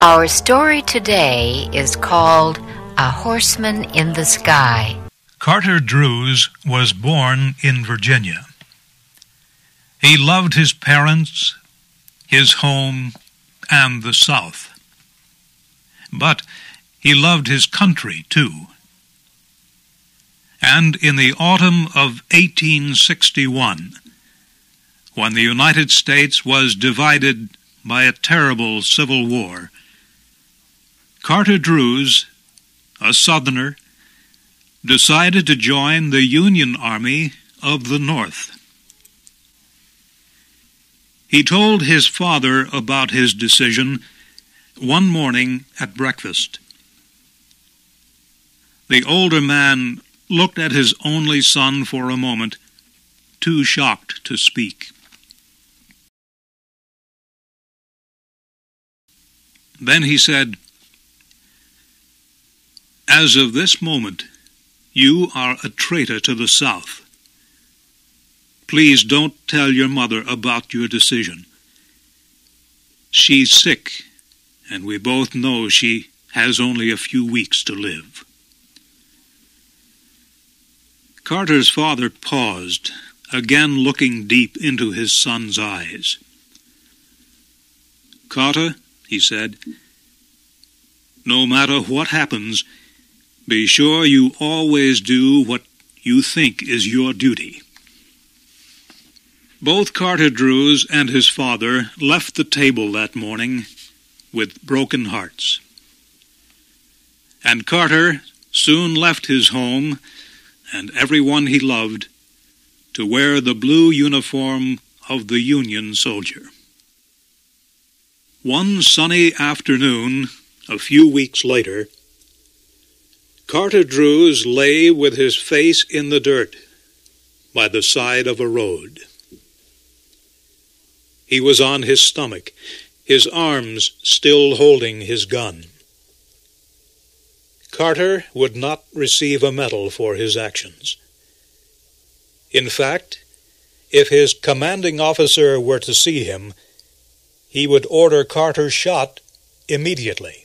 Our story today is called A Horseman in the Sky. Carter Druse was born in Virginia. He loved his parents, his home, and the South. But he loved his country, too. And in the autumn of 1861, when the United States was divided by a terrible civil war, Carter Druse, a Southerner, decided to join the Union Army of the North. He told his father about his decision one morning at breakfast. The older man looked at his only son for a moment, too shocked to speak. Then he said, "As of this moment, you are a traitor to the South. Please don't tell your mother about your decision. She's sick, and we both know she has only a few weeks to live." Carter's father paused, again looking deep into his son's eyes. "Carter," he said, "no matter what happens, be sure you always do what you think is your duty." Both Carter Druse and his father left the table that morning with broken hearts. And Carter soon left his home and everyone he loved to wear the blue uniform of the Union soldier. One sunny afternoon, a few weeks later, Carter Druse lay with his face in the dirt by the side of a road. He was on his stomach, his arms still holding his gun. Carter would not receive a medal for his actions. In fact, if his commanding officer were to see him, he would order Carter shot immediately.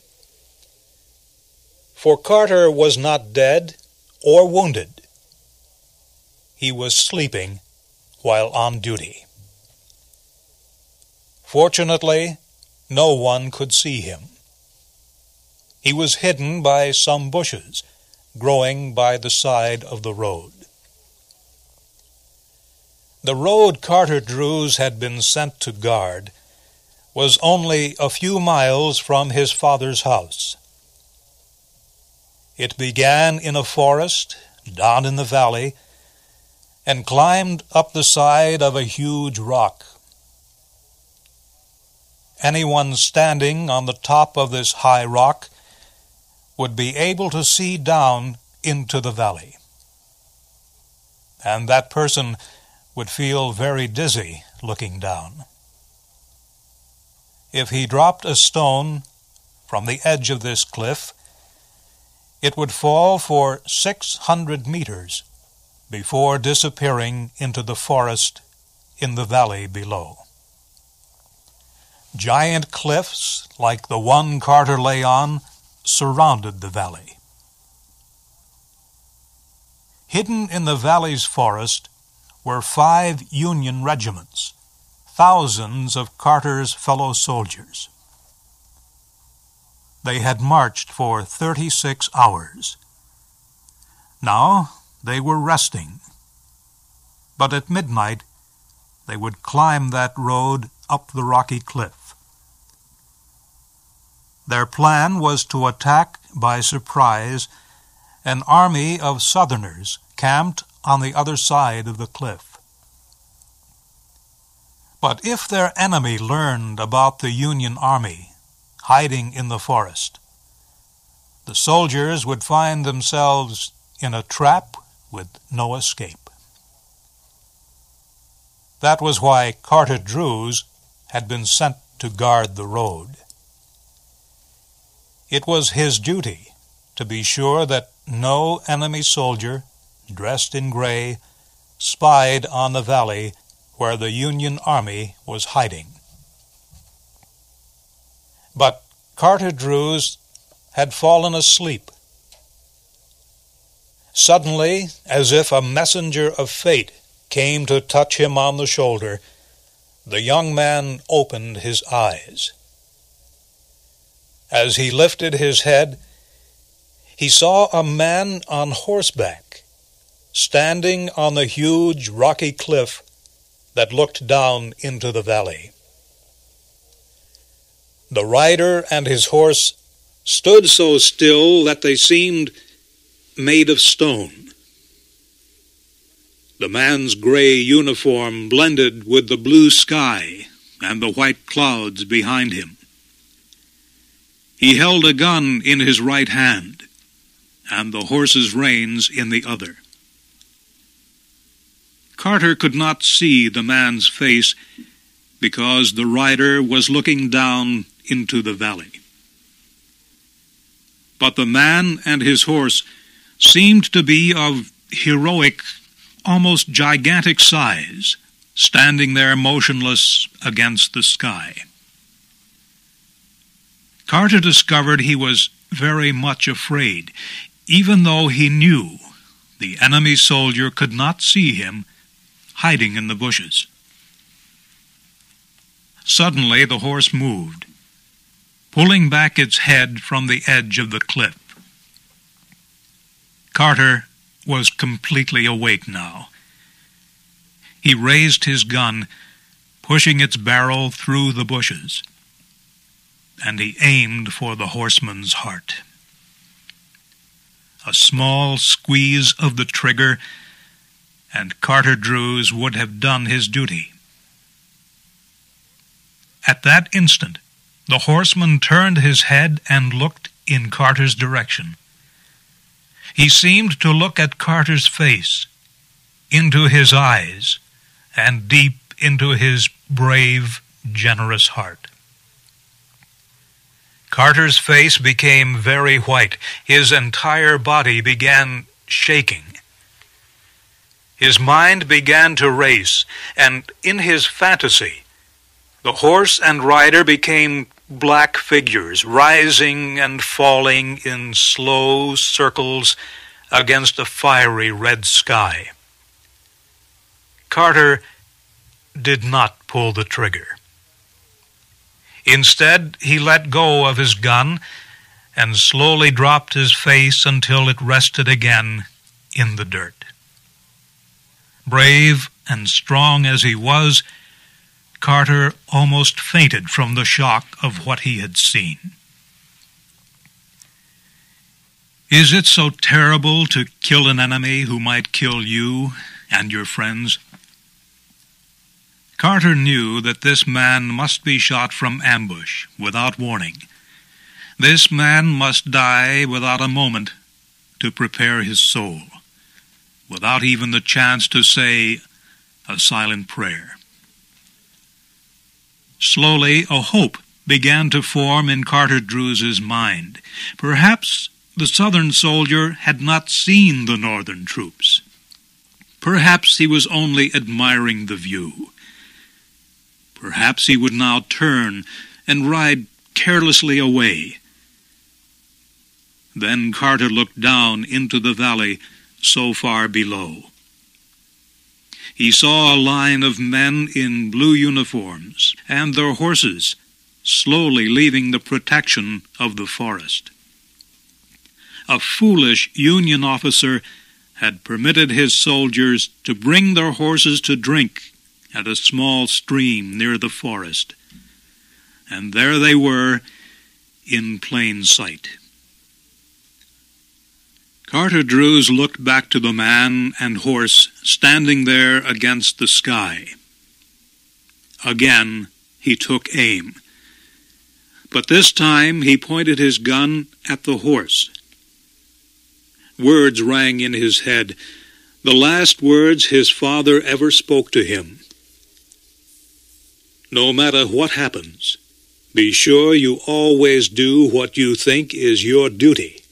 For Carter was not dead or wounded. He was sleeping while on duty. Fortunately, no one could see him. He was hidden by some bushes growing by the side of the road. The road Carter Druse had been sent to guard was only a few miles from his father's house. It began in a forest down in the valley and climbed up the side of a huge rock. Anyone standing on the top of this high rock would be able to see down into the valley. And that person would feel very dizzy looking down. If he dropped a stone from the edge of this cliff, it would fall for 600 meters before disappearing into the forest in the valley below. Giant cliffs, like the one Carter lay on, surrounded the valley. Hidden in the valley's forest were 5 Union regiments, thousands of Carter's fellow soldiers. They had marched for 36 hours. Now they were resting, but at midnight they would climb that road up the rocky cliff. Their plan was to attack by surprise an army of Southerners camped on the other side of the cliff. But if their enemy learned about the Union Army hiding in the forest, the soldiers would find themselves in a trap with no escape. That was why Carter Druse had been sent to guard the road. It was his duty to be sure that no enemy soldier, dressed in gray, spied on the valley where the Union Army was hiding. But Carter Druse had fallen asleep. Suddenly, as if a messenger of fate came to touch him on the shoulder, the young man opened his eyes. As he lifted his head, he saw a man on horseback, standing on the huge rocky cliff that looked down into the valley. The rider and his horse stood so still that they seemed made of stone. The man's gray uniform blended with the blue sky and the white clouds behind him. He held a gun in his right hand and the horse's reins in the other. Carter could not see the man's face because the rider was looking down into the valley. But the man and his horse seemed to be of heroic, almost gigantic size, standing there motionless against the sky. Carter discovered he was very much afraid, even though he knew the enemy soldier could not see him hiding in the bushes. Suddenly the horse moved, pulling back its head from the edge of the cliff. Carter was completely awake now. He raised his gun, pushing its barrel through the bushes, and he aimed for the horseman's heart. A small squeeze of the trigger, and Carter Druse would have done his duty. At that instant, the horseman turned his head and looked in Carter's direction. He seemed to look at Carter's face, into his eyes, and deep into his brave, generous heart. Carter's face became very white. His entire body began shaking. His mind began to race, and in his fantasy, the horse and rider became black figures, rising and falling in slow circles against a fiery red sky. Carter did not pull the trigger. Instead, he let go of his gun and slowly dropped his face until it rested again in the dirt. Brave and strong as he was, Carter almost fainted from the shock of what he had seen. Is it so terrible to kill an enemy who might kill you and your friends? Carter knew that this man must be shot from ambush without warning. This man must die without a moment to prepare his soul, without even the chance to say a silent prayer. Slowly, a hope began to form in Carter Druse's mind. Perhaps the Southern soldier had not seen the Northern troops. Perhaps he was only admiring the view. Perhaps he would now turn and ride carelessly away. Then Carter looked down into the valley so far below. He saw a line of men in blue uniforms and their horses slowly leaving the protection of the forest. A foolish Union officer had permitted his soldiers to bring their horses to drink at a small stream near the forest, and there they were in plain sight. Carter Druse looked back to the man and horse standing there against the sky. Again he took aim, but this time he pointed his gun at the horse. Words rang in his head, the last words his father ever spoke to him. No matter what happens, be sure you always do what you think is your duty.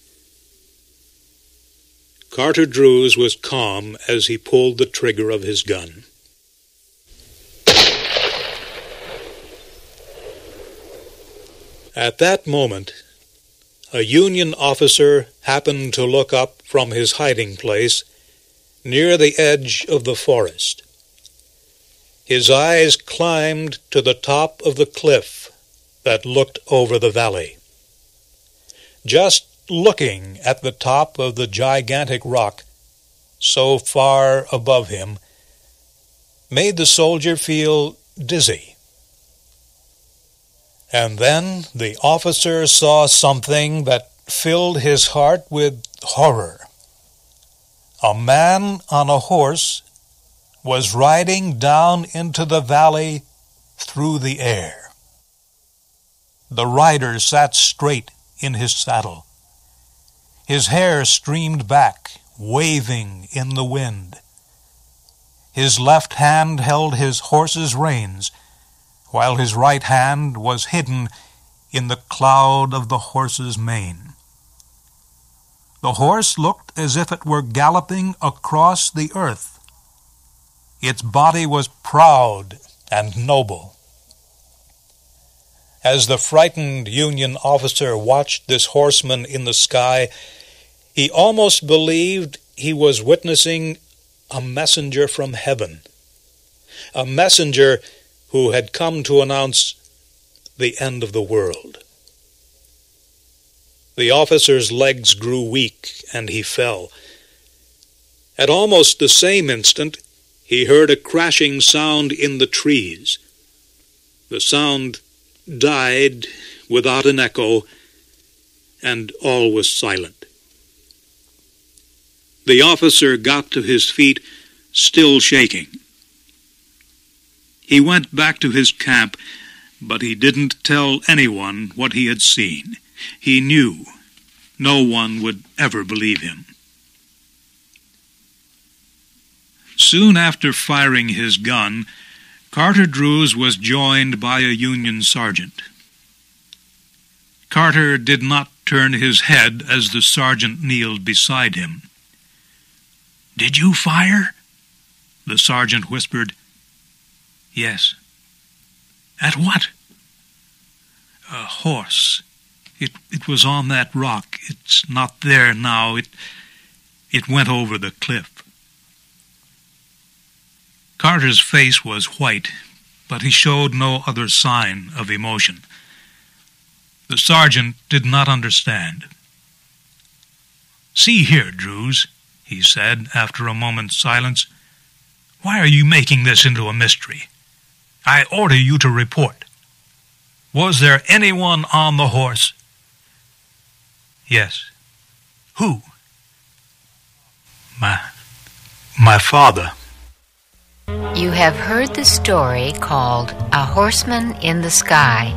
Carter Druse was calm as he pulled the trigger of his gun. At that moment, a Union officer happened to look up from his hiding place near the edge of the forest. His eyes climbed to the top of the cliff that looked over the valley. Just looking at the top of the gigantic rock so far above him made the soldier feel dizzy. And then the officer saw something that filled his heart with horror. A man on a horse was riding down into the valley through the air. The rider sat straight in his saddle. His hair streamed back, waving in the wind. His left hand held his horse's reins, while his right hand was hidden in the cloud of the horse's mane. The horse looked as if it were galloping across the earth. Its body was proud and noble. As the frightened Union officer watched this horseman in the sky, he almost believed he was witnessing a messenger from heaven, a messenger who had come to announce the end of the world. The officer's legs grew weak, and he fell. At almost the same instant, he heard a crashing sound in the trees. The sound died without an echo, and all was silent. The officer got to his feet, still shaking. He went back to his camp, but he didn't tell anyone what he had seen. He knew no one would ever believe him. Soon after firing his gun, Carter Druse was joined by a Union sergeant. Carter did not turn his head as the sergeant kneeled beside him. "Did you fire?" the sergeant whispered. "Yes." "At what?" "A horse. It was on that rock. It's not there now. It went over the cliff." Carter's face was white, but he showed no other sign of emotion. The sergeant did not understand. "See here, Druse," he said after a moment's silence. "Why are you making this into a mystery? I order you to report. Was there anyone on the horse?" "Yes." "Who?" My father." You have heard the story called A Horseman in the Sky.